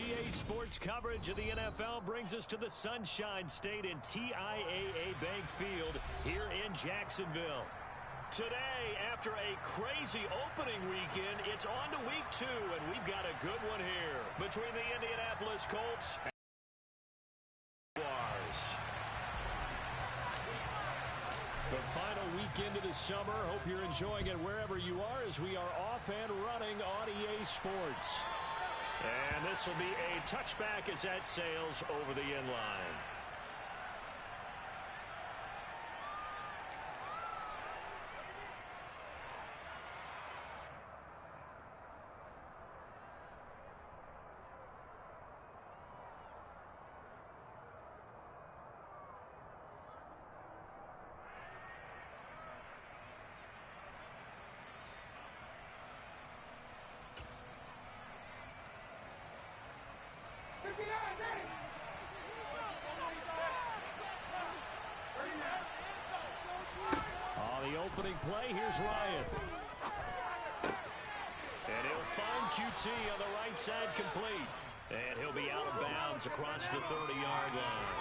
EA Sports coverage of the NFL brings us to the Sunshine State in TIAA Bank Field here in Jacksonville. Today, after a crazy opening weekend, it's on to week 2, and we've got a good one here between the Indianapolis Colts and the Jaguars. The final weekend of the summer. Hope you're enjoying it wherever you are as we are off and running on EA Sports. And this will be a touchback as that sails over the end line. The opening play, here's Ryan. And he'll find QT on the right side complete. And he'll be out of bounds across the 30-yard line.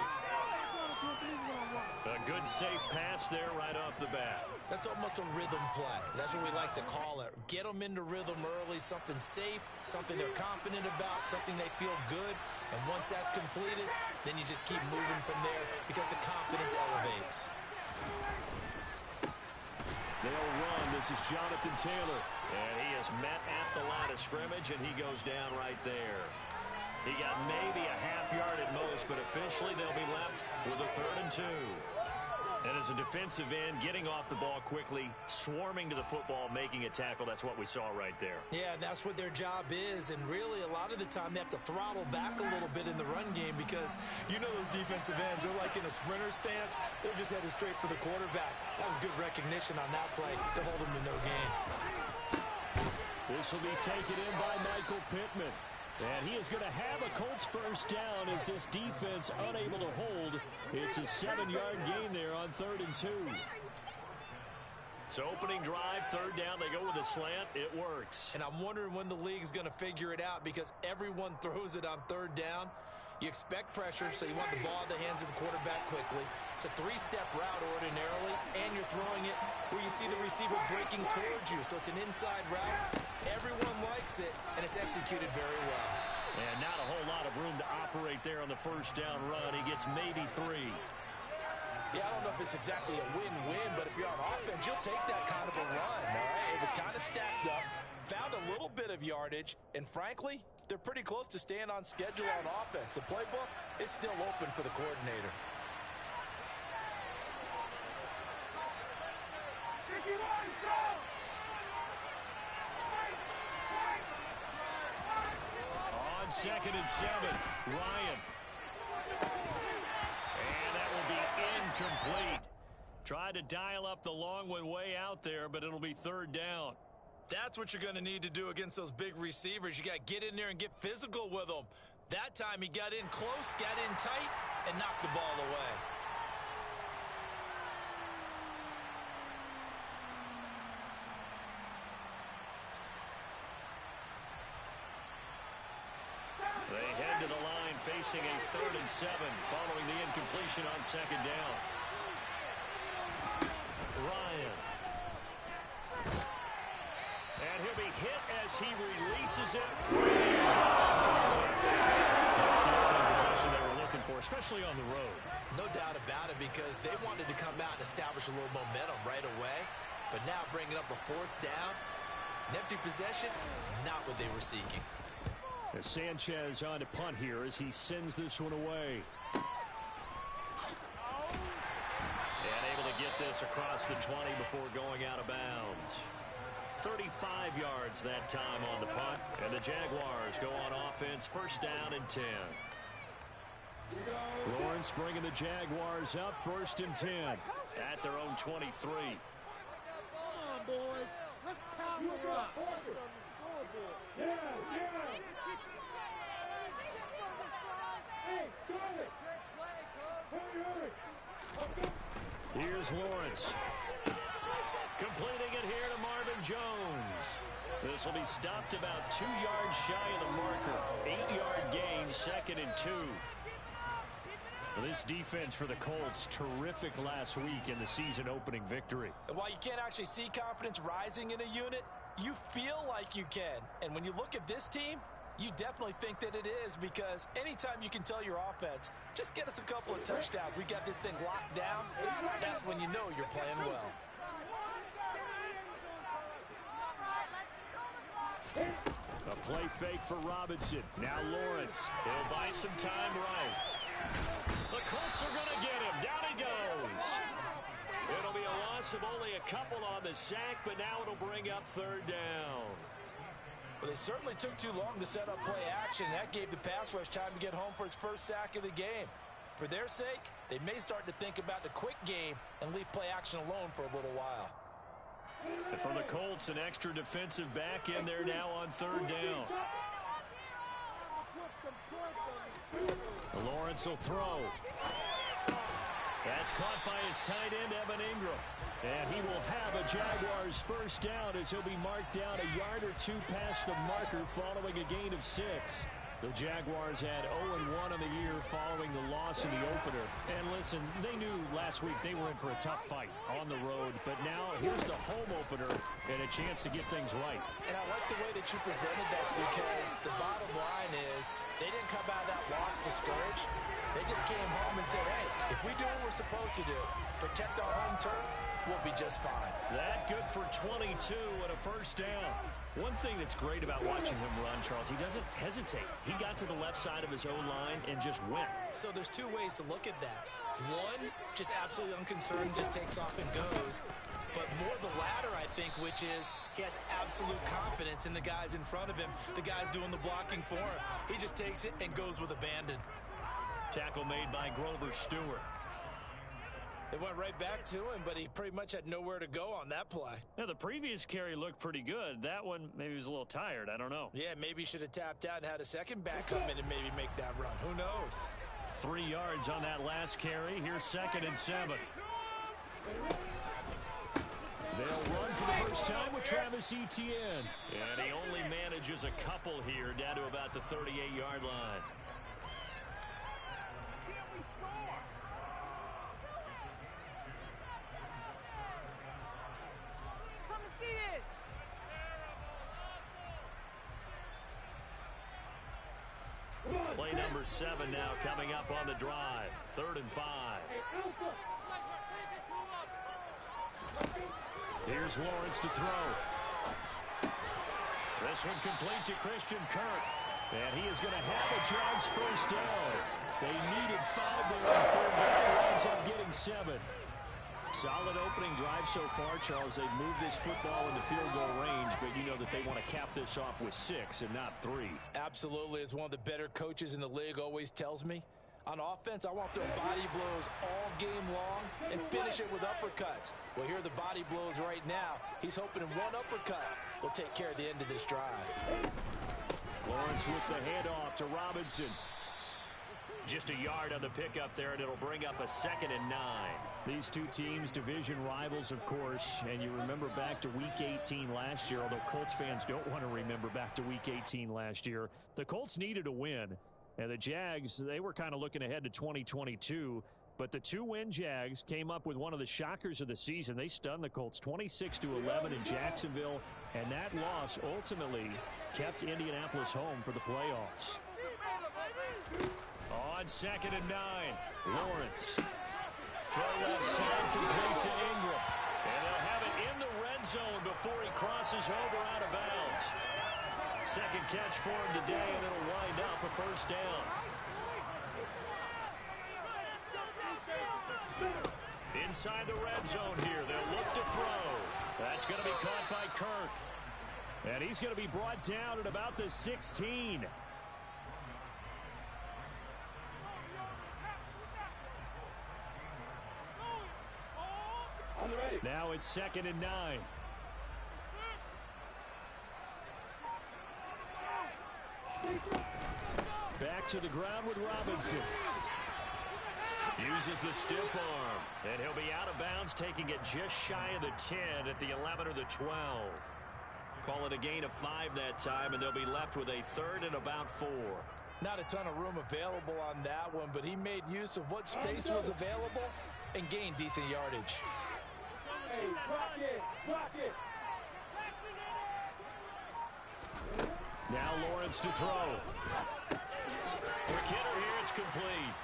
A good safe pass there right off the bat. That's almost a rhythm play. That's what we like to call it. Get them into rhythm early, something safe, something they're confident about, something they feel good. And once that's completed, then you just keep moving from there because the confidence elevates. They'll run. This is Jonathan Taylor. And he is met at the line of scrimmage, and he goes down right there. He got maybe a half yard at most, but officially they'll be left with a 3rd and 2. And as a defensive end, getting off the ball quickly, swarming to the football, making a tackle, that's what we saw right there. Yeah, that's what their job is, and really a lot of the time they have to throttle back a little bit in the run game because you know those defensive ends, they're like in a sprinter stance. They're just headed straight for the quarterback. That was good recognition on that play to hold them to no gain. This will be taken in by Michael Pittman. And he is going to have a Colts first down as this defense unable to hold. It's a 7-yard gain there on 3rd and 2. So opening drive, 3rd down, they go with a slant. It works. And I'm wondering when the league's going to figure it out because everyone throws it on 3rd down. You expect pressure, so you want the ball in the hands of the quarterback quickly. It's a 3-step route ordinarily, and you're throwing it where you see the receiver breaking towards you. So it's an inside route. Everyone likes it, and it's executed very well. And not a whole lot of room to operate there on the first down run. He gets maybe 3. Yeah, I don't know if it's exactly a win-win, but if you're on offense, you'll take that kind of a run, all right? It was kind of stacked up, found a little bit of yardage, and frankly, they're pretty close to staying on schedule on offense. The playbook is still open for the coordinator. On 2nd and 7, Ryan. And that will be incomplete. Tried to dial up the long one way out there, but it'll be 3rd down. That's what you're going to need to do against those big receivers. You got to get in there and get physical with them. That time he got in close, got in tight, and knocked the ball away. They head to the line facing a 3rd and 7 following the incompletion on 2nd down. Ryan. And he'll be hit as he releases it. Possession they were looking for, especially on the road. No doubt about it because they wanted to come out and establish a little momentum right away. But now bringing up a 4th down, an empty possession, not what they were seeking. As Sanchez on to punt here as he sends this one away. And able to get this across the 20 before going out of bounds. 35 yards that time on the punt. And the Jaguars go on offense, 1st down and 10. Lawrence bringing the Jaguars up, 1st and 10 at their own 23. Come on, boys. Let's power up. Here's Lawrence. Completing it here to Marvin Jones. The This will be stopped about 2 yards shy of the marker. 8-yard gain, 2nd and 2. Well, this defense for the Colts, terrific last week in the season opening victory. And while you can't actually see confidence rising in a unit, you feel like you can. And when you look at this team, you definitely think that it is, because anytime you can tell your offense, just get us a couple of touchdowns, we got this thing locked down, that's when you know you're playing well. A play fake for Robinson. Now Lawrence. He'll buy some time right. The Colts are going to get him. Down he goes. It'll be a loss of only a couple on the sack, but now it'll bring up 3rd down. Well, they certainly took too long to set up play action. That gave the pass rush time to get home for its first sack of the game. For their sake, they may start to think about the quick game and leave play action alone for a little while. And for the Colts, an extra defensive back in there now on 3rd down. Lawrence will throw. That's caught by his tight end, Evan Ingram. And he will have a Jaguars first down as he'll be marked down a yard or 2 past the marker following a gain of 6. The Jaguars had 0-1 on the year following the loss in the opener. And listen, they knew last week they were in for a tough fight on the road. But now here's the home opener and a chance to get things right. And I like the way that you presented that, because the bottom line is they didn't come out of that loss discouraged. They just came home and said, hey, if we do what we're supposed to do, protect our home turf, we'll be just fine. That good for 22 and a first down. One thing that's great about watching him run, Charles, he doesn't hesitate. He got to the left side of his O-line and just went. So there's 2 ways to look at that. One, just absolutely unconcerned, just takes off and goes. But more the latter, I think, which is he has absolute confidence in the guys in front of him, the guys doing the blocking for him. He just takes it and goes with abandon. Tackle made by Grover Stewart. They went right back to him, but he pretty much had nowhere to go on that play. Now, the previous carry looked pretty good. That one, maybe he was a little tired. I don't know. Yeah, maybe he should have tapped out and had a second back come in and maybe make that run. Who knows? 3 yards on that last carry. Here's 2nd and 7. They'll run for the first time with Travis Etienne. And he only manages a couple here down to about the 38-yard line. Play number 7 now coming up on the drive. 3rd and 5. Here's Lawrence to throw. This one complete to Christian Kirk. And he is going to have a Jags first down. They needed 5 there on 3rd down. Winds up getting 7. Solid opening drive so far, Charles. They've moved this football into field goal range, but you know that they want to cap this off with 6 and not 3. Absolutely. As one of the better coaches in the league always tells me, on offense, I want to throw body blows all game long and finish it with uppercuts. Well, here are the body blows right now. He's hoping one uppercut will take care of the end of this drive. Lawrence with the handoff to Robinson. Just a yard on the pickup there, and it'll bring up a 2nd and 9. These two teams, division rivals, of course, and you remember back to Week 18 last year, although Colts fans don't want to remember back to Week 18 last year. The Colts needed a win, and the Jags, they were kind of looking ahead to 2022, but the 2-win Jags came up with one of the shockers of the season. They stunned the Colts 26-11 in Jacksonville, and that loss ultimately kept Indianapolis home for the playoffs. On 2nd and 9, Lawrence. Throw left side, complete to Ingram. And they'll have it in the red zone before he crosses over out of bounds. Second catch for him today, and it'll wind up a first down. Inside the red zone here, they'll look to throw. That's going to be caught by Kirk. And he's going to be brought down at about the 16. Now it's 2nd and 9. Back to the ground with Robinson. Uses the stiff arm. And he'll be out of bounds, taking it just shy of the 10 at the 11 or the 12. Call it a gain of 5 that time, and they'll be left with a 3rd and about 4. Not a ton of room available on that one, but he made use of what space was available and gained decent yardage. Hey, block it. Now Lawrence to throw. Quick hitter here, it's complete.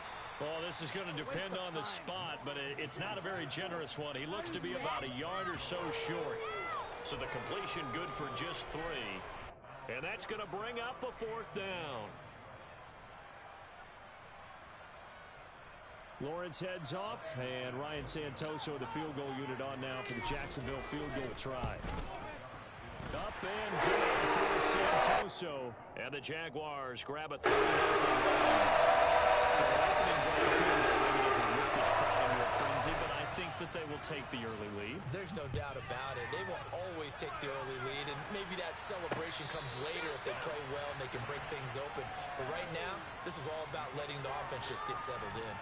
Well, this is going to depend on the spot, but it's not a very generous one. He looks to be about a yard or so short. So the completion good for just 3. And that's going to bring up a 4th down. Lawrence heads off, and Ryan Santoso, the field goal unit, on now for the Jacksonville field goal try. Up and good for Santoso, and the Jaguars grab a 3-0 lead. So opening drive field goal maybe doesn't whip this crowd into a frenzy, but I think that they will take the early lead. There's no doubt about it. They will always take the early lead, and maybe that celebration comes later if they play well and they can break things open. But right now, this is all about letting the offense just get settled in.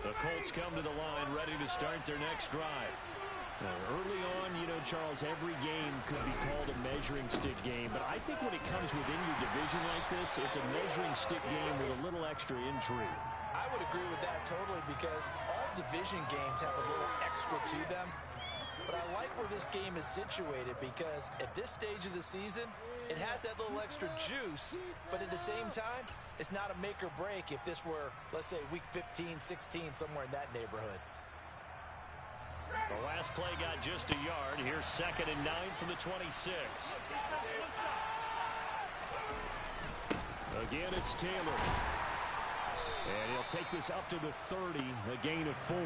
The Colts come to the line ready to start their next drive. Now, early on, you know, Charles, every game could be called a measuring stick game, but I think when it comes within your division like this, it's a measuring stick game with a little extra intrigue. I would agree with that totally because all division games have a little extra to them. But I like where this game is situated because at this stage of the season, it has that little extra juice, but at the same time, it's not a make or break if this were, let's say, week 15, 16, somewhere in that neighborhood. The last play got just a yard. Here's 2nd and 9 from the 26. Again, it's Taylor. And he'll take this up to the 30, a gain of 4.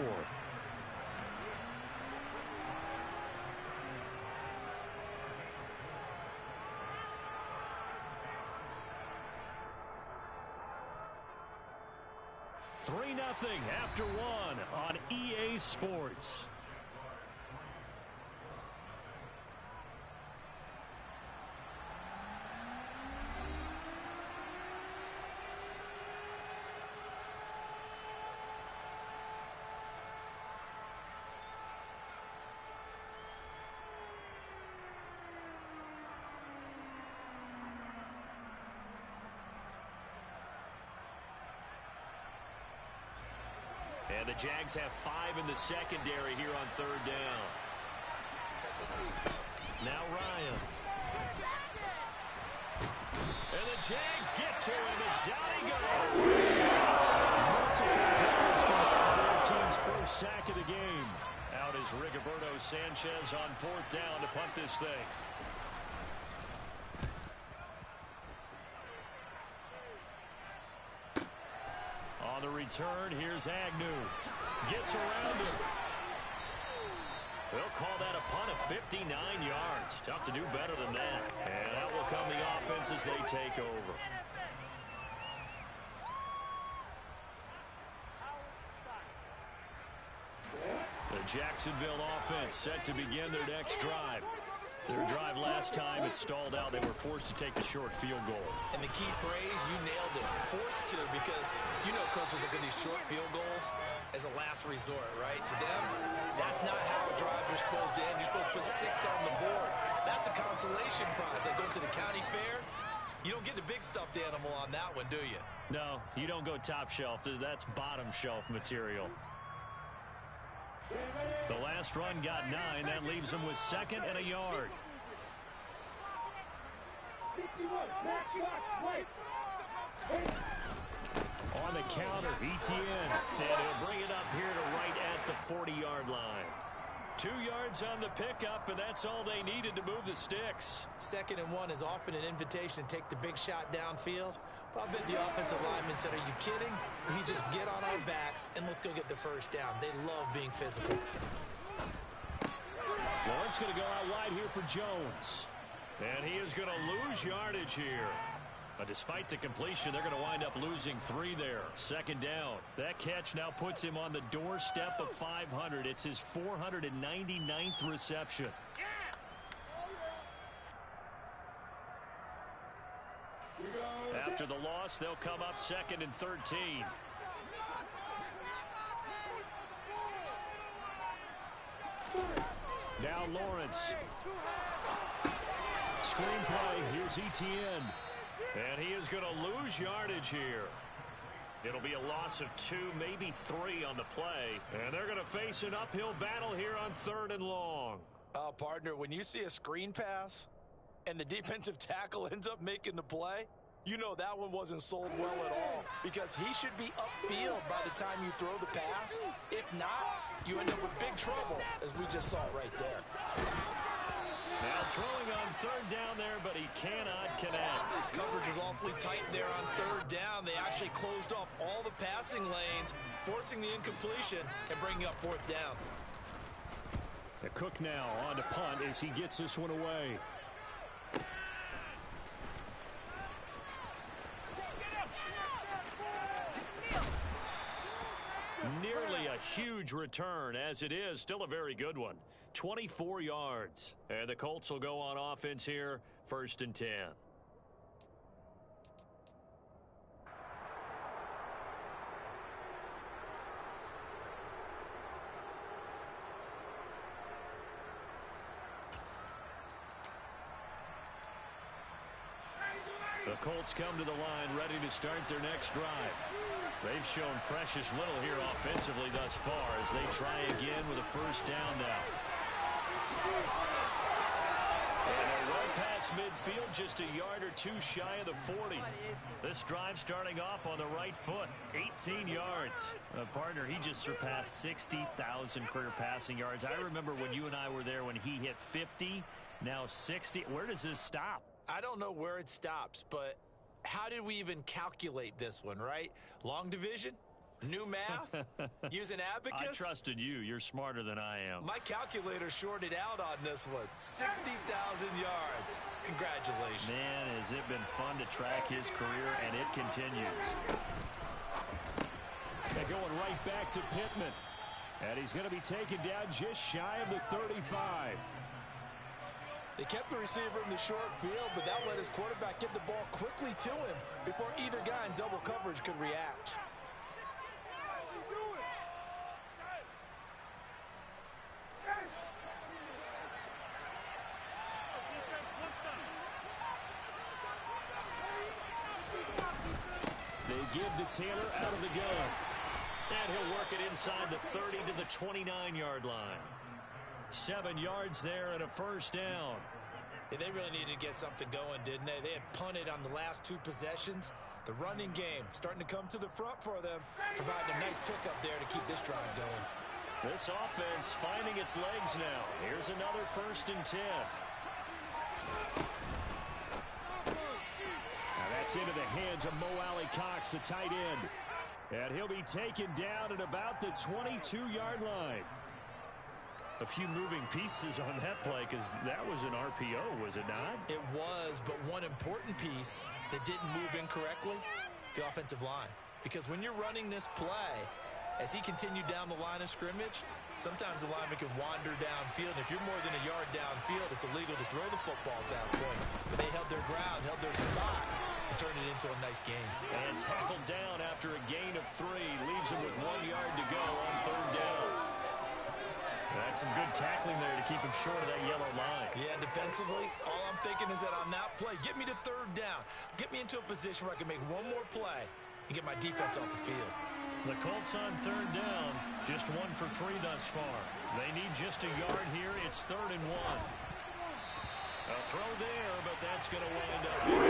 Nothing after 1 on EA Sports. And the Jags have 5 in the secondary here on 3rd down. Now Ryan. And the Jags get to him as down he goes. Multiple players combined for their team's first sack of the game. Out is Rigoberto Sanchez on 4th down to punt this thing. On the return, here's Agnew. Gets around him. They'll call that a punt of 59 yards. Tough to do better than that. And that will come the offense as they take over. The Jacksonville offense set to begin their next drive. Their drive last time, it stalled out. They were forced to take the short field goal. And the key phrase, you nailed it. Forced to, because you know coaches look at these short field goals as a last resort, right? To them, that's not how drives are supposed to end. You're supposed to put 6 on the board. That's a consolation prize. Like going to the county fair, you don't get the big stuffed animal on that one, do you? No, you don't go top shelf. That's bottom shelf material. The last run got 9. That leaves them with 2nd and a yard. On the counter, Etienne. And he'll bring it up here to right at the 40-yard line. 2 yards on the pickup, and that's all they needed to move the sticks. 2nd and 1 is often an invitation to take the big shot downfield. But I bet the offensive lineman said, are you kidding? We just get on our backs and let's go get the first down. They love being physical. Lawrence going to go out wide here for Jones. And he is going to lose yardage here. But despite the completion, they're going to wind up losing 3 there. 2nd down. That catch now puts him on the doorstep of 500. It's his 499th reception. After the loss, they'll come up 2nd and 13. Now Lawrence. Screenplay. Here's Etienne. And he is going to lose yardage here. It'll be a loss of 2, maybe 3 on the play. And they're going to face an uphill battle here on 3rd and long. Partner, when you see a screen pass and the defensive tackle ends up making the play, you know that one wasn't sold well at all, because he should be upfield by the time you throw the pass. If not, you end up with big trouble, as we just saw right there. Now throwing on 3rd down there, but he cannot connect. Coverage was awfully tight there on 3rd down. They actually closed off all the passing lanes, forcing the incompletion and bringing up 4th down. The Cook now on to punt as he gets this one away. Nearly a huge return, as it is still a very good one. 24 yards. And the Colts will go on offense here, 1st and 10. The Colts come to the line ready to start their next drive. They've shown precious little here offensively thus far as they try again with a 1st down now. And they're well past midfield, just a yard or 2 shy of the 40. This drive starting off on the right foot, 18 yards. Partner, he just surpassed 60,000 career passing yards. I remember when you and I were there when he hit 50, now 60. Where does this stop? I don't know where it stops, but how did we even calculate this one, right? Long division? New math? Use an abacus? I trusted you. You're smarter than I am. My calculator shorted out on this one. 60,000 yards. Congratulations. Man, has it been fun to track his career, and it continues. They're going right back to Pittman. And he's going to be taken down just shy of the 35. They kept the receiver in the short field, but that let his quarterback get the ball quickly to him before either guy in double coverage could react. They give to Taylor out of the gun. And he'll work it inside the 30 to the 29-yard line. 7 yards there and a 1st down. Yeah, they really needed to get something going, didn't they? They had punted on the last 2 possessions. The running game starting to come to the front for them, providing a nice pickup there to keep this drive going. This offense finding its legs now. Here's another 1st and 10. Now that's into the hands of Mo Alley Cox, the tight end. And he'll be taken down at about the 22-yard line. A few moving pieces on that play, because that was an RPO, was it not? It was, but one important piece that didn't move incorrectly, the offensive line. Because when you're running this play, as he continued down the line of scrimmage, sometimes the lineman can wander downfield. And if you're more than a yard downfield, it's illegal to throw the football at that point. But they held their ground, held their spot, and turned it into a nice game. And tackled down after a gain of 3. Leaves him with 1 yard to go on 3rd down. That's some good tackling there to keep him short of that yellow line. Yeah, defensively, all I'm thinking is that on that play, get me to 3rd down. Get me into a position where I can make one more play and get my defense off the field. The Colts on 3rd down, just 1 for 3 thus far. They need just a yard here. It's 3rd and 1. A throw there, but that's going to wind up. The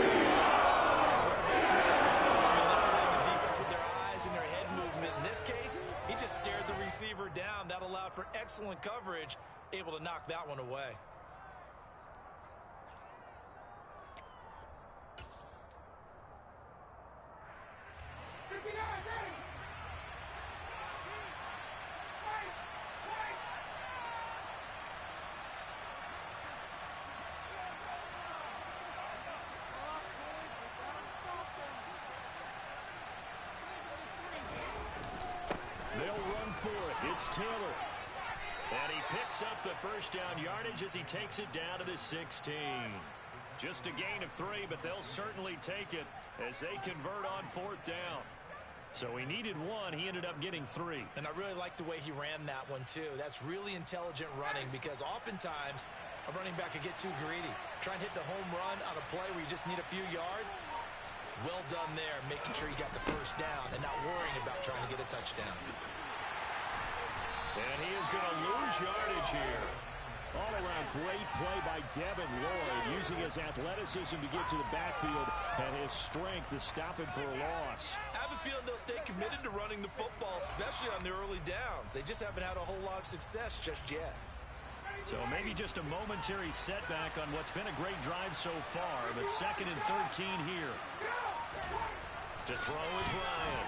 defense with their eyes and their head movement. In this case, he just stared the receiver down. That allowed for excellent coverage, able to knock that one away. They'll run for it. It's Taylor. And he picks up the 1st down yardage as he takes it down to the 16. Just a gain of 3, but they'll certainly take it as they convert on 4th down. So he needed 1. He ended up getting 3. And I really like the way he ran that one, too. That's really intelligent running because oftentimes a running back could get too greedy. Try and hit the home run on a play where you just need a few yards. Well done there, making sure you got the first down and not worrying about trying to get a touchdown. And he is going to lose yardage here. All-around great play by Devin Lloyd, using his athleticism to get to the backfield and his strength to stop him for a loss. I have a feeling they'll stay committed to running the football, especially on the early downs. They just haven't had a whole lot of success just yet. So maybe just a momentary setback on what's been a great drive so far, but 2nd and 13 here. To throw is Ryan.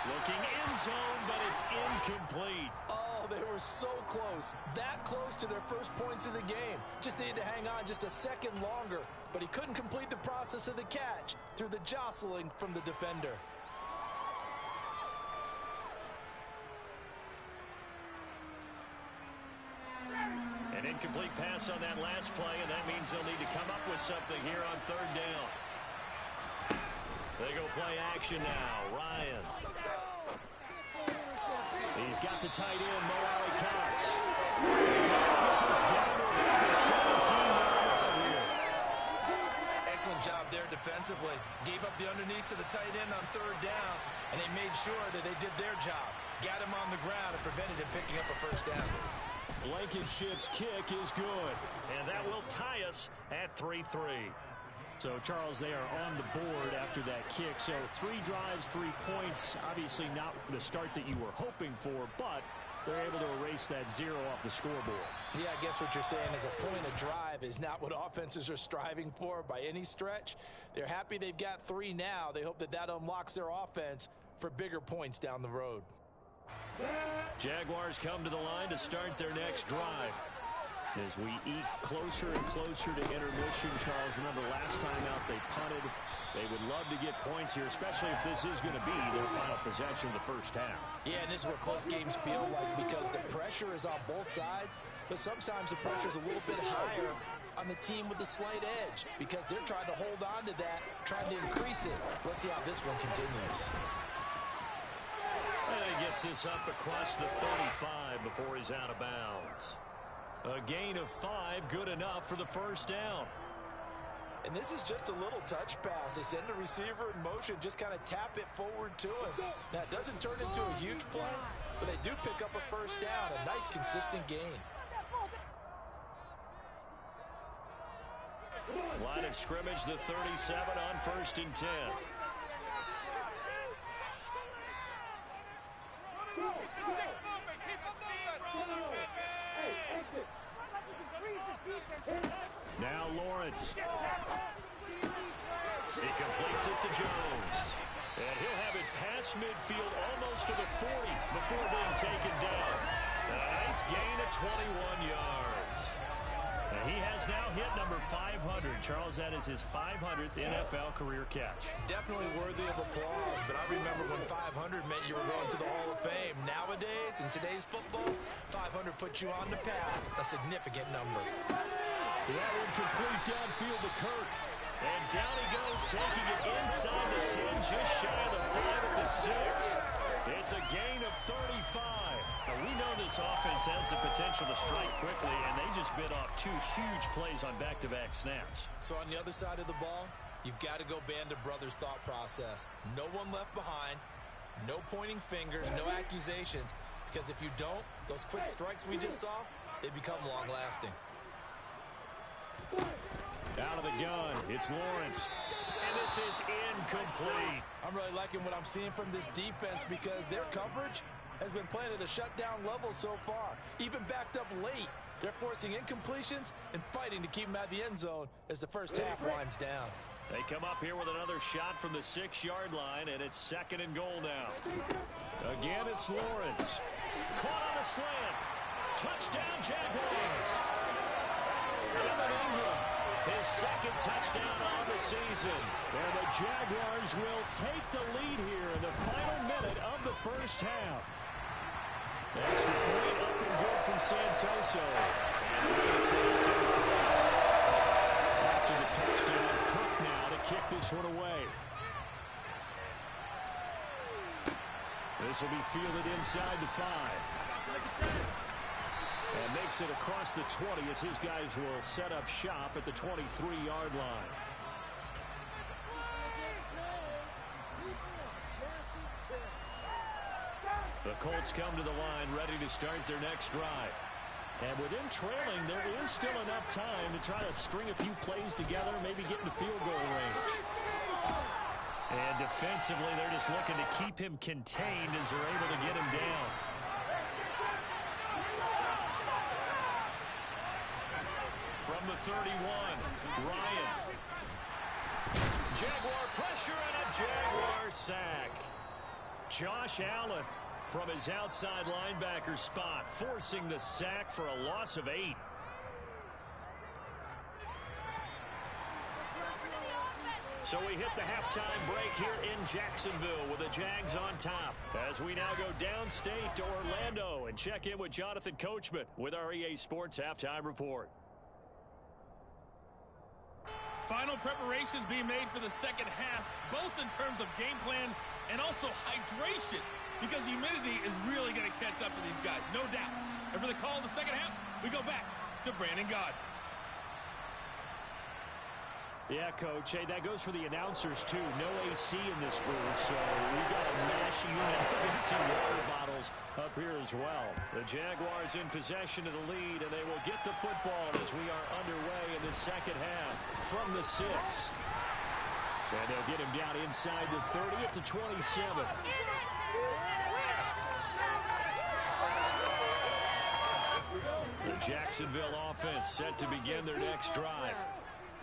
Looking end zone, but it's incomplete. Oh, they were so close. That close to their first points of the game. Just needed to hang on just a second longer, but he couldn't complete the process of the catch through the jostling from the defender. An incomplete pass on that last play, and that means they'll need to come up with something here on 3rd down. They go play action now. Ryan. He's got the tight end, Mo Alley-Cox. Excellent job there defensively. Gave up the underneath to the tight end on 3rd down, and they made sure that they did their job. Got him on the ground and prevented him picking up a first down. Blankenship's kick is good. And that will tie us at 3-3. So, Charles, they are on the board after that kick. So 3 drives, 3 points. Obviously not the start that you were hoping for, but they're able to erase that 0 off the scoreboard. Yeah, I guess what you're saying is a point of drive is not what offenses are striving for by any stretch. They're happy they've got 3 now. They hope that that unlocks their offense for bigger points down the road. Jaguars come to the line to start their next drive. As we eat closer and closer to intermission, Charles, remember last time out they punted. They would love to get points here, especially if this is going to be their final possession of the first half. Yeah, and this is what close games feel like because the pressure is on both sides, but sometimes the pressure is a little bit higher on the team with the slight edge because they're trying to hold on to that, trying to increase it. Let's see how this one continues. And he gets this up across the 35 before he's out of bounds. A gain of 5, good enough for the first down. And this is just a little touch pass. They send the receiver in motion, just kind of tap it forward to him. Now, it doesn't turn into a huge play, but they do pick up a first down, a nice, consistent gain. Line of scrimmage, the 37 on 1st and 10. Now Lawrence. He completes it to Jones. And he'll have it past midfield almost to the 40 before being taken down. A nice gain of 21 yards. And he has now hit number 500. Charles, that is his 500th NFL career catch. Definitely worthy of applause, but I remember when 500 meant you were going to the Hall of Fame. Nowadays, in today's football, 500 puts you on the path, a significant number. That one complete downfield to Kirk. And down he goes, taking it inside the 10, just shy of the 5 at the 6. It's a gain of 35. Now, we know this offense has the potential to strike quickly, and they just bit off 2 huge plays on back-to-back snaps. So on the other side of the ball, you've got to go band of brothers thought process. No one left behind, no pointing fingers, no accusations, because if you don't, those quick strikes we just saw, they become long-lasting. Out of the gun, it's Lawrence. And this is incomplete. I'm really liking what I'm seeing from this defense because their coverage has been playing at a shutdown level so far. Even backed up late, they're forcing incompletions and fighting to keep them out of the end zone as the first half winds down. They come up here with another shot from the 6-yard line, and it's 2nd and goal now. Again, it's Lawrence. Caught on a slant. Touchdown, Jaguars. His 2nd touchdown on the season. And the Jaguars will take the lead here in the final minute of the first half. Extra point up and good from Santoso. And it's 10-3. to the touchdown. Cook now to kick this one away. This will be fielded inside the 5. And makes it across the 20 as his guys will set up shop at the 23-yard line. The Colts come to the line ready to start their next drive. And with them trailing, there is still enough time to try to string a few plays together, maybe get into field goal range. And defensively, they're just looking to keep him contained as they're able to get him down. From the 31, Ryan. Jaguar pressure and a Jaguar sack. Josh Allen from his outside linebacker spot, forcing the sack for a loss of 8. So we hit the halftime break here in Jacksonville with the Jags on top. As we now go downstate to Orlando and check in with Jonathan Coachman with our EA Sports Halftime Report. Final preparations being made for the second half, both in terms of game plan and also hydration, because humidity is really going to catch up to these guys, no doubt. And for the call of the second half, we go back to Brandon Gaud. Yeah, Coach. Hey, that goes for the announcers, too. No AC in this booth, so we've got a mash unit of empty water bottles up here as well. The Jaguars in possession of the lead, and they will get the football as we are underway in the second half from the 6. And they'll get him down inside the 30 at the 27. The Jacksonville offense set to begin their next drive.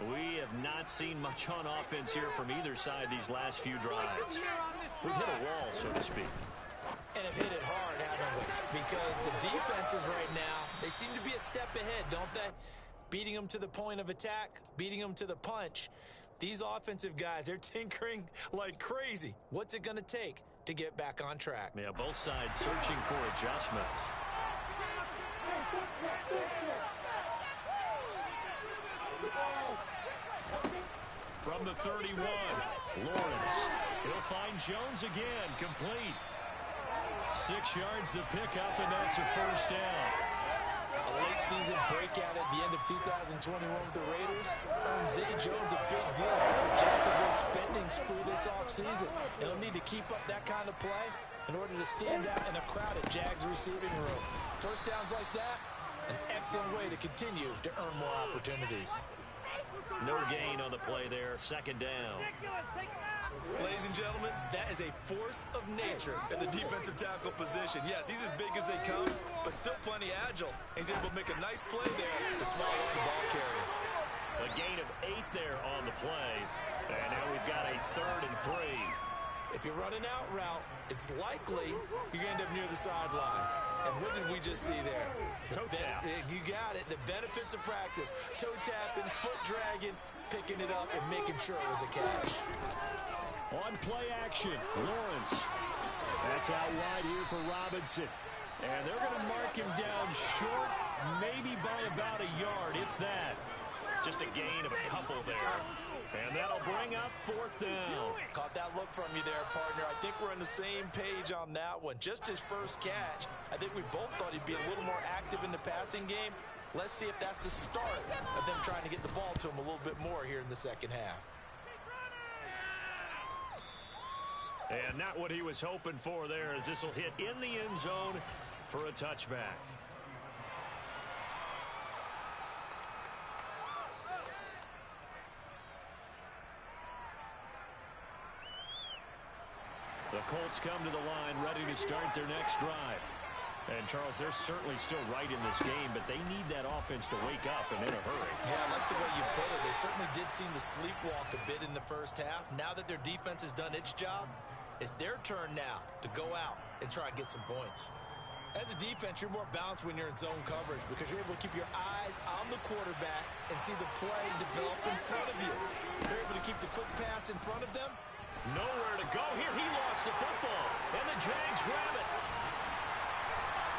We have not seen much on offense here from either side these last few drives. We've hit a wall, so to speak. And have hit it hard, haven't we? Because the defenses right now, they seem to be a step ahead, don't they? Beating them to the point of attack, beating them to the punch. These offensive guys, they're tinkering like crazy. What's it going to take to get back on track? Yeah, both sides searching for adjustments. From the 31, Lawrence. He'll find Jones again, complete. 6 yards the pickup, and that's a first down. A late season breakout at the end of 2021 with the Raiders earned Zay Jones a big deal for Jacksonville's spending spree this offseason. And he'll need to keep up that kind of play in order to stand out in a crowded Jags receiving room. First downs like that, an excellent way to continue to earn more opportunities. No gain on the play there. Second down. Ladies and gentlemen, that is a force of nature in the defensive tackle position. Yes, he's as big as they come, but still plenty agile. He's able to make a nice play there to small out the ball carrier. A gain of 8 there on the play. And now we've got a 3rd and 3. If you're running out route, it's likely you're going to end up near the sideline. And what did we just see there? Toe tap. You got it. The benefits of practice. Toe tapping, foot dragging, picking it up, and making sure it was a catch. On play action, Lawrence. That's out wide here for Robinson. And they're going to mark him down short, maybe by about a yard, if that. Just a gain of a couple there. And that'll bring up 4th down. Caught that look from you there, partner. I think we're on the same page on that one. Just his first catch. I think we both thought he'd be a little more active in the passing game. Let's see if that's the start of them trying to get the ball to him a little bit more here in the second half. And not what he was hoping for there, as this will hit in the end zone for a touchback. The Colts come to the line ready to start their next drive. And, Charles, they're certainly still right in this game, but they need that offense to wake up and in a hurry. Yeah, I like the way you put it. They certainly did seem to sleepwalk a bit in the first half. Now that their defense has done its job, it's their turn now to go out and try and get some points. As a defense, you're more balanced when you're in zone coverage because you're able to keep your eyes on the quarterback and see the play develop in front of you. You're able to keep the quick pass in front of them. Nowhere to go here. He lost the football, and the Jags grab it.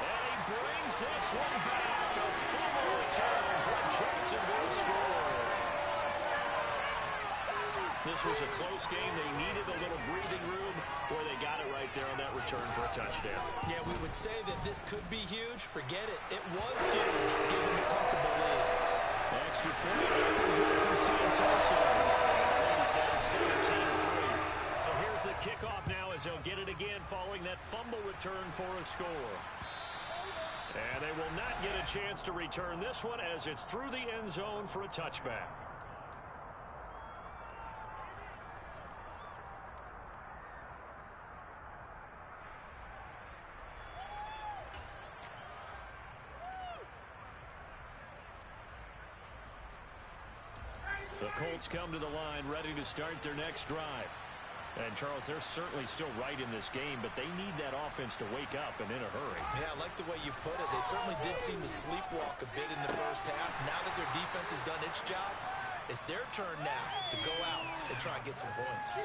And he brings this one back. A fumble return for Jacksonville score. This was a close game. They needed a little breathing room where they got it right there on that return for a touchdown. Yeah, we would say that this could be huge. Forget it. It was huge. Give them a comfortable lead. Extra point, good from Santoso. He's down 17-3. So here's the kickoff now as they'll get it again following that fumble return for a score. And they will not get a chance to return this one as it's through the end zone for a touchback. The Colts come to the line ready to start their next drive. And, Charles, they're certainly still right in this game, but they need that offense to wake up and in a hurry. Yeah, I like the way you put it. They certainly did seem to sleepwalk a bit in the first half. Now that their defense has done its job, it's their turn now to go out and try and get some points.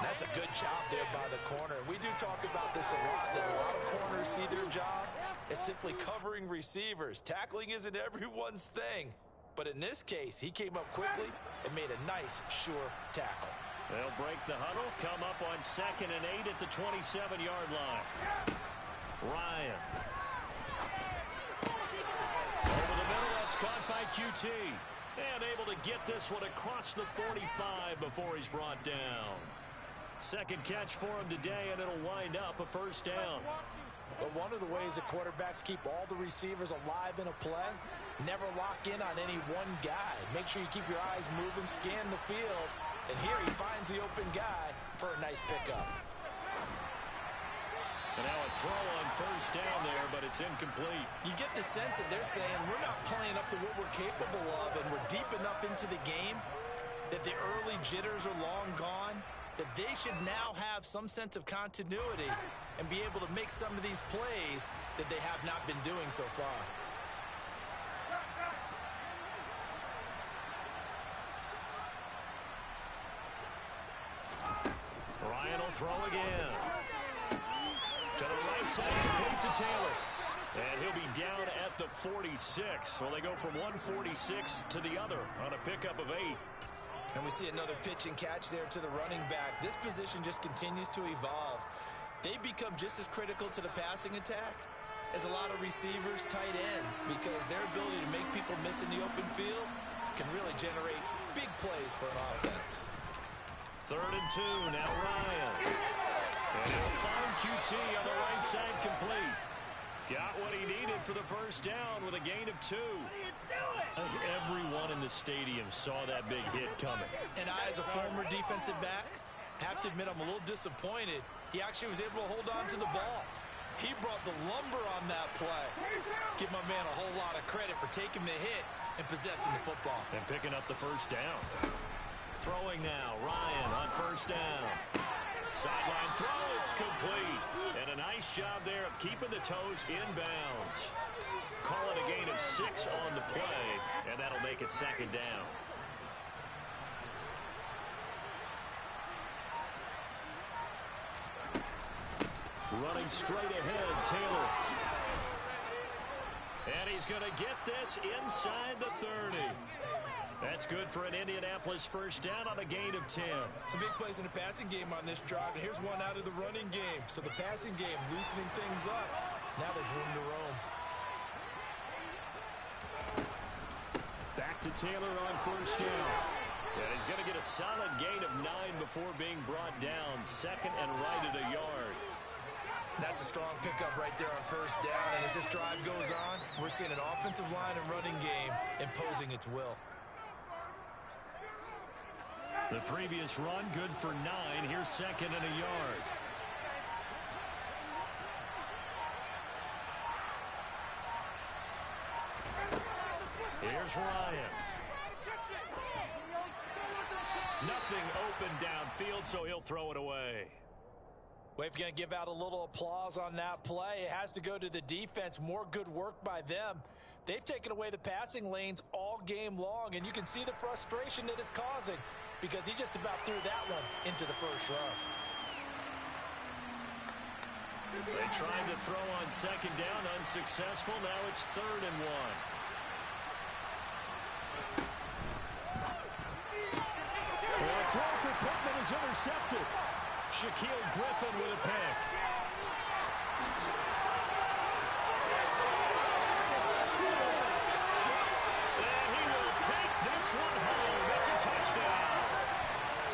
That's a good job there by the corner. We do talk about this a lot, that a lot of corners see their job as simply covering receivers. Tackling isn't everyone's thing. But in this case, he came up quickly and made a nice, sure tackle. They'll break the huddle, come up on 2nd and 8 at the 27-yard line. Ryan. Over the middle, that's caught by QT. And able to get this one across the 45 before he's brought down. Second catch for him today, and it'll wind up a first down. But one of the ways that quarterbacks keep all the receivers alive in a play, never lock in on any one guy. Make sure you keep your eyes moving, scan the field. And here he finds the open guy for a nice pickup. And now a throw on first down there, but it's incomplete. You get the sense that they're saying we're not playing up to what we're capable of, and we're deep enough into the game that the early jitters are long gone, that they should now have some sense of continuity and be able to make some of these plays that they have not been doing so far. Ryan will throw again. To the right side, complete to Taylor. And he'll be down at the 46. So they go from 146 to the other on a pickup of 8. And we see another pitch and catch there to the running back. This position just continues to evolve. They become just as critical to the passing attack as a lot of receivers, tight ends, because their ability to make people miss in the open field can really generate big plays for an offense. 3rd and 2, now Ryan. And he'll find QT on the right side complete. Got what he needed for the first down with a gain of 2. I think everyone in the stadium saw that big hit coming. And I, as a former defensive back, have to admit I'm a little disappointed. He actually was able to hold on to the ball. He brought the lumber on that play. Give my man a whole lot of credit for taking the hit and possessing the football. And picking up the first down. Throwing now, Ryan on first down. Sideline throw, it's complete. And a nice job there of keeping the toes inbounds. Call it a gain of 6 on the play, and that'll make it 2nd down. Running straight ahead, Taylor. And he's going to get this inside the 30. That's good for an Indianapolis first down on a gain of 10. Some big plays in the passing game on this drive, and here's one out of the running game. So the passing game loosening things up. Now there's room to roam. Back to Taylor on first down. And he's going to get a solid gain of 9 before being brought down. 2nd and right at a yard. That's a strong pickup right there on first down. And as this drive goes on, we're seeing an offensive line and running game imposing its will. The previous run, good for 9. Here's 2nd and a yard. Here's Ryan. Nothing open downfield, so he'll throw it away. Well, if you're going to give out a little applause on that play, it has to go to the defense. More good work by them. They've taken away the passing lanes all game long, and you can see the frustration that it's causing because he just about threw that one into the first row. They tried to throw on 2nd down, unsuccessful. Now it's 3rd and 1. is intercepted. Shaquille Griffin with a pick. And he will take this one home. It's a touchdown.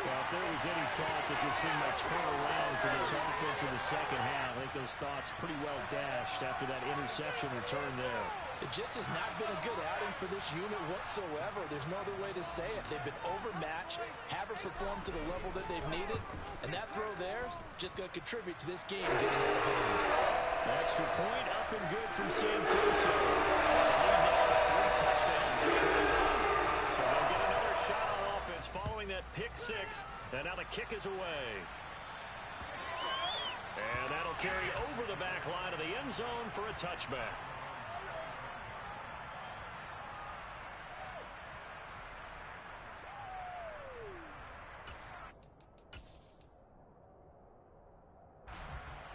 Well, if there was any thought that this thing might turn around for this offense in the second half, I think those thoughts pretty well dashed after that interception return there. It just has not been a good outing for this unit whatsoever. There's no other way to say it. They've been overmatched, haven't performed to the level that they've needed, and that throw there is just going to contribute to this game getting out of hand. The extra point up and good from Santoso. Three touchdowns in 21. So they'll get another shot on offense following that pick six, and now the kick is away. And that'll carry over the back line of the end zone for a touchback.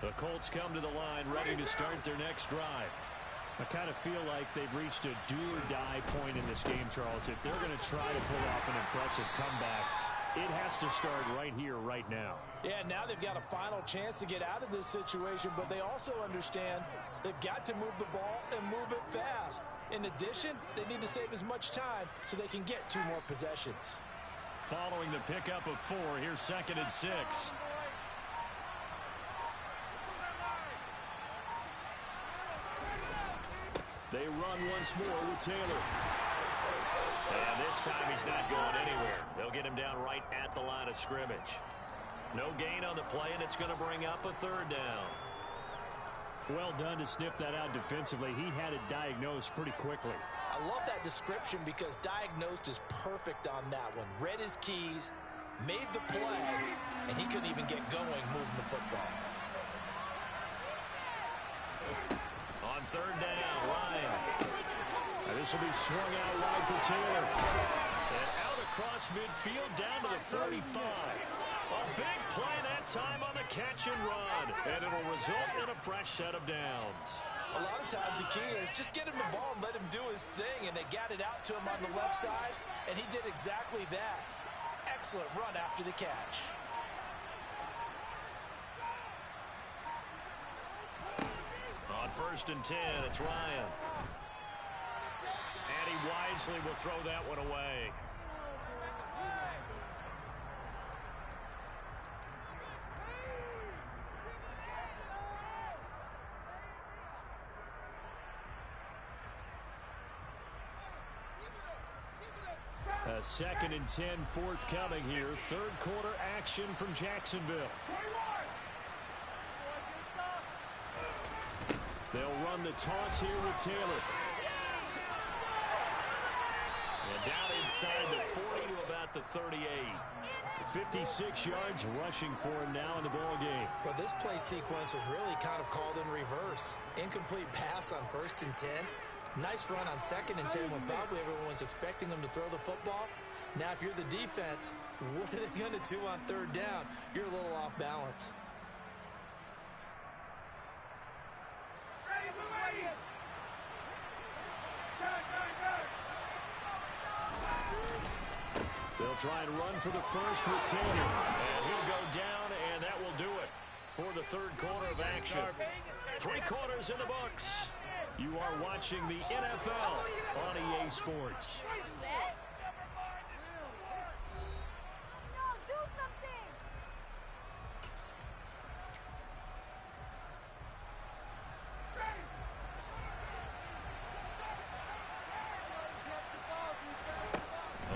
The Colts come to the line ready to start their next drive. I kind of feel like they've reached a do-or-die point in this game, Charles. If they're going to try to pull off an impressive comeback, it has to start right here, right now. Yeah, now they've got a final chance to get out of this situation, but they also understand they've got to move the ball and move it fast. In addition, they need to save as much time so they can get 2 more possessions. Following the pickup of 4, here's 2nd and 6. They run once more with Taylor. And this time he's not going anywhere. They'll get him down right at the line of scrimmage. No gain on the play, and it's going to bring up a 3rd down. Well done to sniff that out defensively. He had it diagnosed pretty quickly. I love that description because diagnosed is perfect on that one. Read his keys, made the play, and he couldn't even get going moving the football. On 3rd down, Ryan. And this will be swung out wide for Taylor. And out across midfield down to the 35. A big play that time on the catch and run. And it'll result in a fresh set of downs. A lot of times the key is just get him the ball and let him do his thing. And they got it out to him on the left side. And he did exactly that. Excellent run after the catch. On 1st and 10, it's Ryan. And he wisely will throw that one away. A 2nd and 10 forthcoming here. 3rd quarter action from Jacksonville. They'll run the toss here with Taylor. And down inside the 40 to about the 38. 56 yards rushing for him now in the ball game. Well, this play sequence was really kind of called in reverse. Incomplete pass on 1st and 10. Nice run on 2nd and 10 when probably everyone was expecting them to throw the football. Now, if you're the defense, what are they going to do on 3rd down? You're a little off balance. They'll try and run for the first with Taylor. And he'll go down, and that will do it for the 3rd quarter of action. 3 quarters in the books. You are watching the NFL on EA Sports.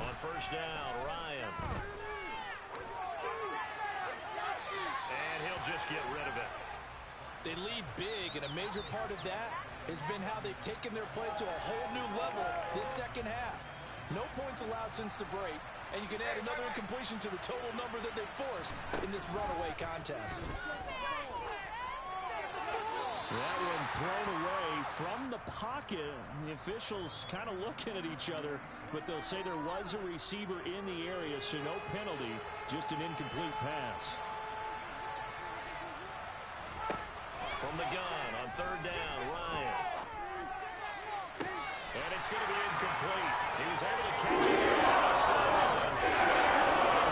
On 1st down, Ryan. And he'll just get rid of it. They lead big, and a major part of that has been how they've taken their play to a whole new level this 2nd half. No points allowed since the break, and you can add another incompletion to the total number that they've forced in this runaway contest. That one thrown away from the pocket. The officials kind of looking at each other, but they'll say there was a receiver in the area, so no penalty, just an incomplete pass. From the gun on 3rd down, Ryan. And it's going to be incomplete. He was able to catch it.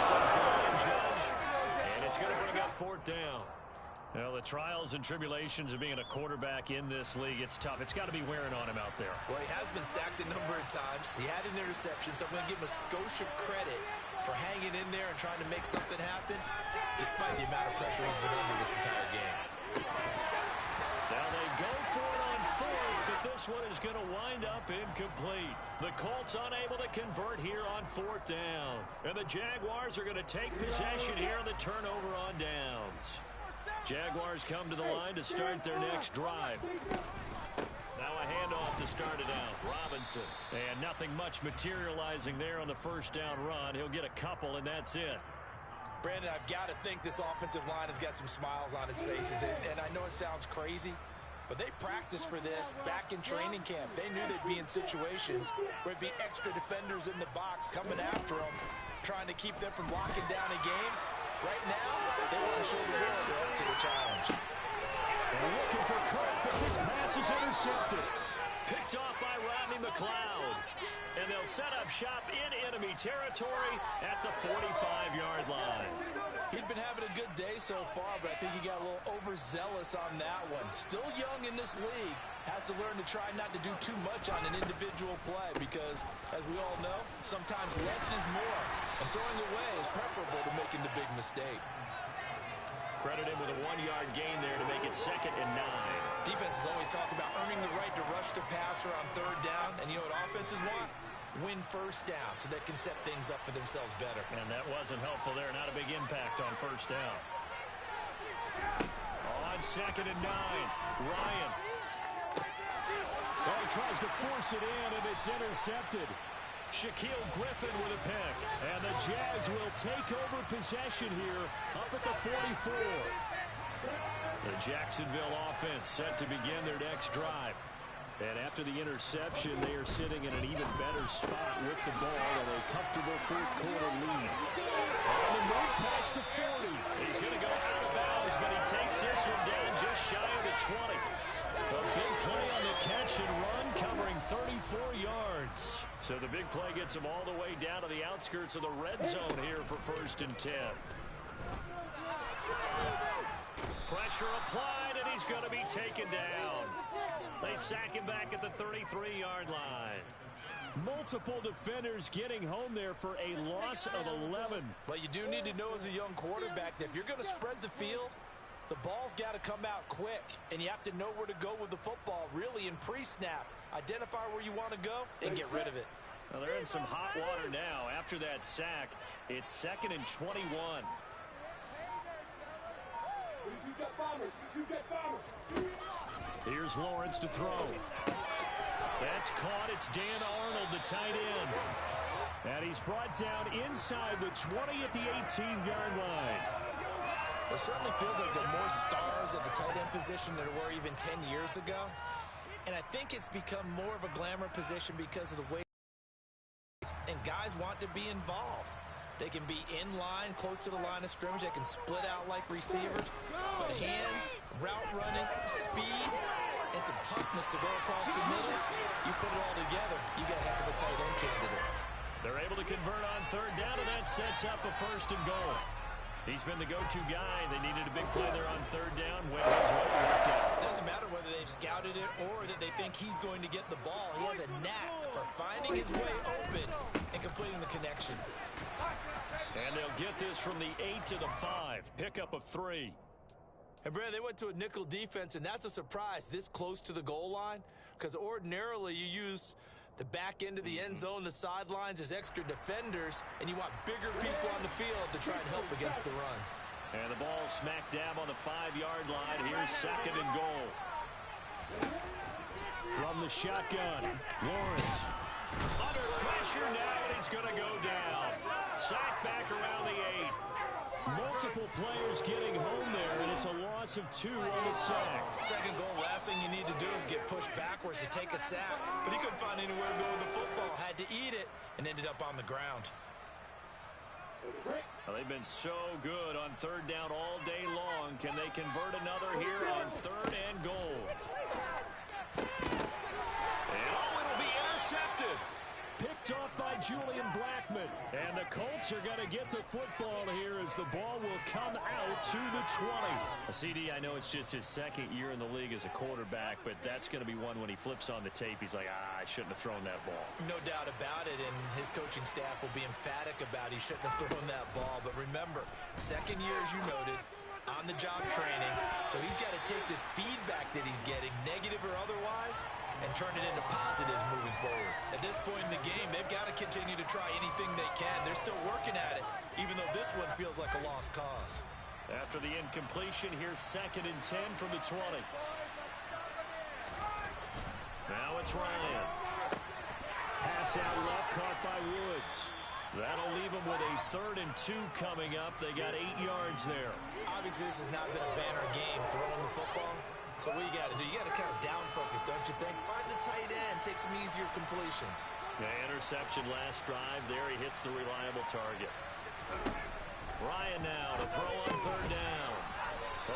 Says the line judge. 4th down. Well, the trials and tribulations of being a quarterback in this league, it's tough. It's got to be wearing on him out there. Well, he has been sacked a number of times. He had an interception, so I'm going to give him a skosh of credit for hanging in there and trying to make something happen, despite the amount of pressure he's been under this entire game. Now they go for it on 4th, but this one is going to wind up incomplete. The Colts unable to convert here on 4th down. And the Jaguars are going to take possession here on the turnover on downs. Jaguars come to the line to start their next drive. Now a handoff to start it out. Robinson. And nothing much materializing there on the first down run. He'll get a couple, and that's it. Brandon, I've got to think this offensive line has got some smiles on its faces. And I know it sounds crazy, but they practiced for this back in training camp. They knew they'd be in situations where it'd be extra defenders in the box coming after them, trying to keep them from locking down a game. Right now, they want to show the world they're up to the challenge. And looking for Kirk, but this pass is intercepted. Picked off by Rodney McLeod. And they'll set up shop in enemy territory at the 45-yard line. He'd been having a good day so far, but I think he got a little overzealous on that one. Still young in this league. Has to learn to try not to do too much on an individual play because, as we all know, sometimes less is more. And throwing away is preferable to making the big mistake. Credit him with a 1-yard gain there to make it 2nd and 9. Defenses always talk about earning the right to rush the passer on 3rd down. And you know what offenses want? Win 1st down so they can set things up for themselves better. And that wasn't helpful there. Not a big impact on 1st down. On 2nd and 9, Ryan. Well, he tries to force it in, and it's intercepted. Shaquille Griffin with a pick. And the Jags will take over possession here up at the 44. The Jacksonville offense set to begin their next drive. And after the interception, they are sitting in an even better spot with the ball and a comfortable 4th quarter lead. On the move past the 40. He's going to go out of bounds, but he takes this one down just shy of the 20. A big play on the catch and run, covering 34 yards. So the big play gets him all the way down to the outskirts of the red zone here for 1st and 10. Pressure applied, and he's going to be taken down. They sack him back at the 33-yard line. Multiple defenders getting home there for a loss of 11. But you do need to know as a young quarterback that if you're going to spread the field, the ball's got to come out quick, and you have to know where to go with the football, really, in pre-snap. Identify where you want to go and get rid of it. Well, they're in some hot water now. After that sack, it's 2nd and 21. Here's Lawrence to throw. That's caught. It's Dan Arnold, the tight end. And he's brought down inside the 20 at the 18-yard line. It certainly feels like there are more stars at the tight end position than there were even 10 years ago. And I think it's become more of a glamour position because of the way and guys want to be involved. They can be in line, close to the line of scrimmage. They can split out like receivers. But hands, route running, speed, and some toughness to go across the middle, you put it all together, you got a heck of a tight end candidate. They're able to convert on 3rd down, and that sets up a 1st and goal. He's been the go-to guy. They needed a big play there on 3rd down. Went his way, worked out. Doesn't matter whether they've scouted it or that they think he's going to get the ball. He has a knack for finding his way open and completing the connection. And they'll get this from the 8 to the 5. Pickup of 3. And, Brandon, they went to a nickel defense, and that's a surprise this close to the goal line because ordinarily you use the back end of the end zone, the sidelines as extra defenders, and you want bigger people on the field to try and help against the run. And the ball smack dab on the 5-yard line. Here's 2nd and goal. From the shotgun, Lawrence. Under pressure now, and he's going to go down. Sack back around the 8. Multiple players getting home there, and it's a loss of 2 on the sack. 2nd goal, last thing you need to do is get pushed backwards to take a sack. But he couldn't find anywhere to go with the football. Had to eat it and ended up on the ground. Well, they've been so good on 3rd down all day long. Can they convert another here on 3rd and goal? And it'll be intercepted. Picked off by Julian Blackmon. And the Colts are going to get the football here as the ball will come out to the 20. CD, I know it's just his second year in the league as a quarterback, but that's going to be one when he flips on the tape. He's like, I shouldn't have thrown that ball. No doubt about it, and his coaching staff will be emphatic about he shouldn't have thrown that ball. But remember, second year, as you noted, on-the-job training, so he's got to take this feedback that he's getting, negative or otherwise, and turn it into positives moving forward. At this point in the game, they've got to continue to try anything they can. They're still working at it, even though this one feels like a lost cause. After the incompletion, here's 2nd and 10 from the 20. Now it's Ryan. Pass out left, caught by Woods. That'll leave them with a 3rd and 2 coming up. They got 8 yards there. Obviously, this has not been a banner game throwing the football. So what you got to do, you got to kind of down focus, don't you think? Find the tight end, take some easier completions. The interception last drive. There he hits the reliable target. Ryan now to throw on 3rd down.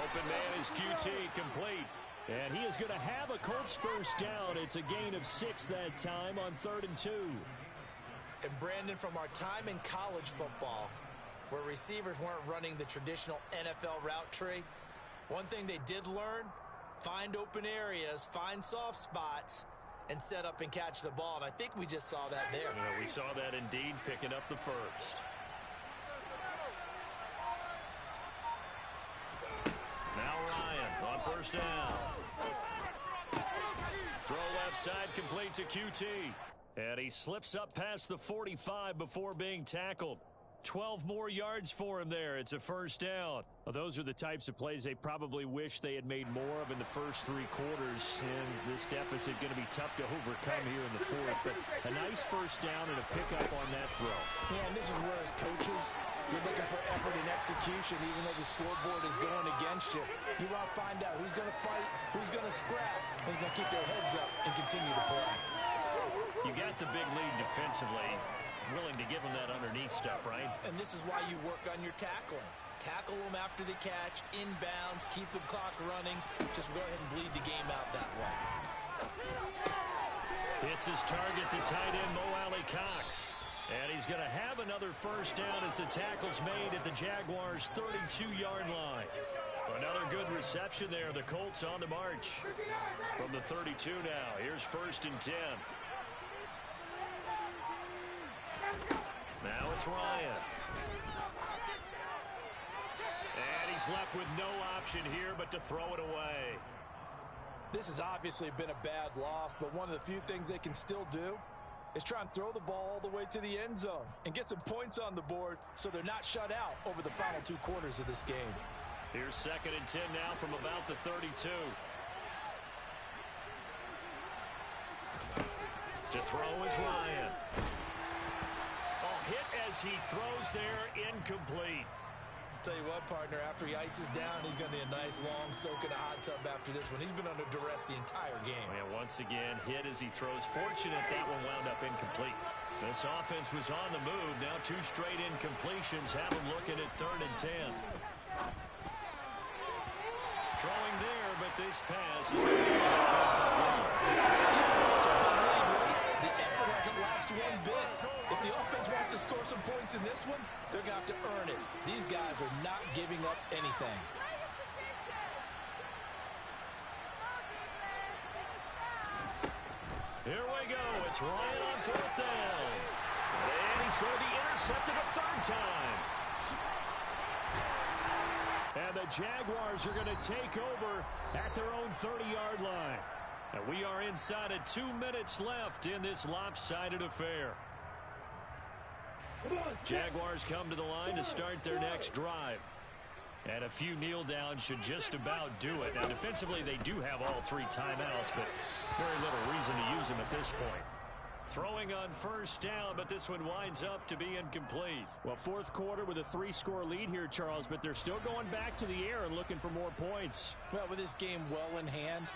Open man is QT, complete. And he is going to have a Colts first down. It's a gain of 6 that time on 3rd and 2. And Brandon, from our time in college football, where receivers weren't running the traditional NFL route tree, one thing they did learn, find open areas, find soft spots, and set up and catch the ball. And I think we just saw that there. Yeah, we saw that indeed, picking up the first. Now Ryan on 1st down. Throw left side, complete to QT. And he slips up past the 45 before being tackled. 12 more yards for him there. It's a first down. Well, those are the types of plays they probably wish they had made more of in the first 3 quarters. And this deficit going to be tough to overcome here in the 4th. But a nice first down and a pickup on that throw. Yeah, and this is where as coaches, you're looking for effort and execution, even though the scoreboard is going against you. You want to find out who's going to fight, who's going to scrap, who's going to keep their heads up and continue to play. You got the big lead defensively. Willing to give them that underneath stuff, right? And this is why you work on your tackling. Tackle them after the catch, inbounds, keep the clock running. Just go ahead and bleed the game out that way. It's his target, the tight end, Mo Alley-Cox. And he's going to have another first down as the tackle's made at the Jaguars' 32-yard line. Another good reception there. The Colts on the march. From the 32 now, here's 1st and 10. Now it's Ryan. And he's left with no option here but to throw it away. This has obviously been a bad loss, but one of the few things they can still do is try and throw the ball all the way to the end zone and get some points on the board so they're not shut out over the final 2 quarters of this game. Here's 2nd and 10 now from about the 32. To throw is Ryan. Hit as he throws there, incomplete. Tell you what, partner, after he ices down, he's going to need a nice long soak in a hot tub after this one. He's been under duress the entire game. And once again, hit as he throws. Fortunate that one wound up incomplete. This offense was on the move. Now 2 straight incompletions have him looking at 3rd and 10. Throwing there, but this pass is going to be the effort hasn't lapsed one bit. If the offense wants to score some points in this one, they're going to have to earn it. These guys are not giving up anything. Here we go. It's Ryan on 4th down. And he's going to be intercepted a 3rd time. And the Jaguars are going to take over at their own 30-yard line. And we are inside of 2 minutes left in this lopsided affair. Jaguars come to the line to start their next drive. And a few kneel downs should just about do it. Now, defensively, they do have all 3 timeouts, but very little reason to use them at this point. Throwing on 1st down, but this one winds up to be incomplete. Well, 4th quarter with a 3-score lead here, Charles, but they're still going back to the air and looking for more points. Well, with this game well in hand,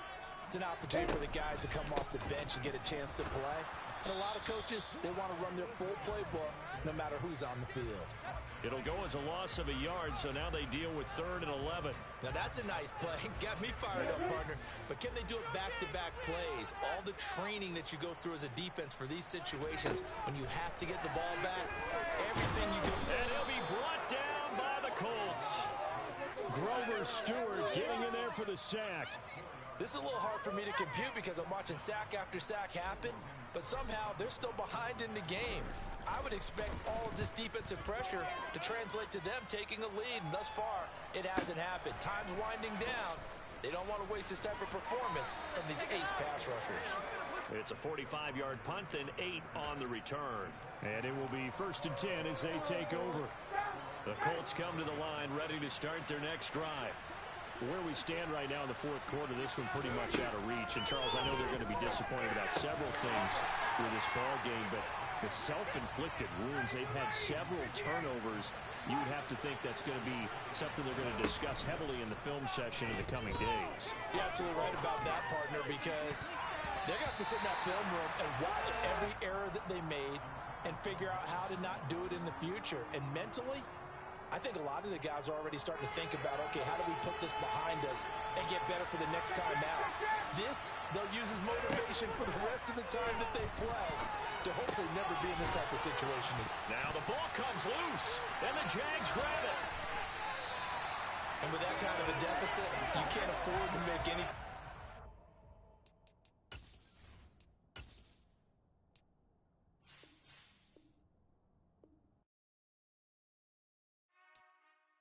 It's an opportunity for the guys to come off the bench and get a chance to play. And a lot of coaches, they want to run their full playbook no matter who's on the field. It'll go as a loss of a yard, so now they deal with 3rd and 11. Now that's a nice play. Got me fired up, partner. But can they do it back-to-back plays? All the training that you go through as a defense for these situations, when you have to get the ball back, everything you do. And he'll be brought down by the Colts. Grover Stewart getting in there for the sack. This is a little hard for me to compute because I'm watching sack after sack happen, but somehow they're still behind in the game. I would expect all of this defensive pressure to translate to them taking a lead, and thus far, it hasn't happened. Time's winding down. They don't want to waste this type of performance from these ace pass rushers. It's a 45-yard punt, then 8 on the return. And it will be 1st and 10 as they take over. The Colts come to the line, ready to start their next drive. Where we stand right now in the 4th quarter, this one pretty much out of reach. And, Charles, I know they're going to be disappointed about several things with this ball game, but the self-inflicted wounds, they've had several turnovers. You would have to think that's going to be something they're going to discuss heavily in the film session in the coming days. You're absolutely right about that, partner, because they're going to have to sit in that film room and watch every error that they made and figure out how to not do it in the future. And mentally, I think a lot of the guys are already starting to think about, okay, how do we put this behind us and get better for the next time out? This, they'll use as motivation for the rest of the time that they play to hopefully never be in this type of situation. Now the ball comes loose, and the Jags grab it. And with that kind of a deficit, you can't afford to make any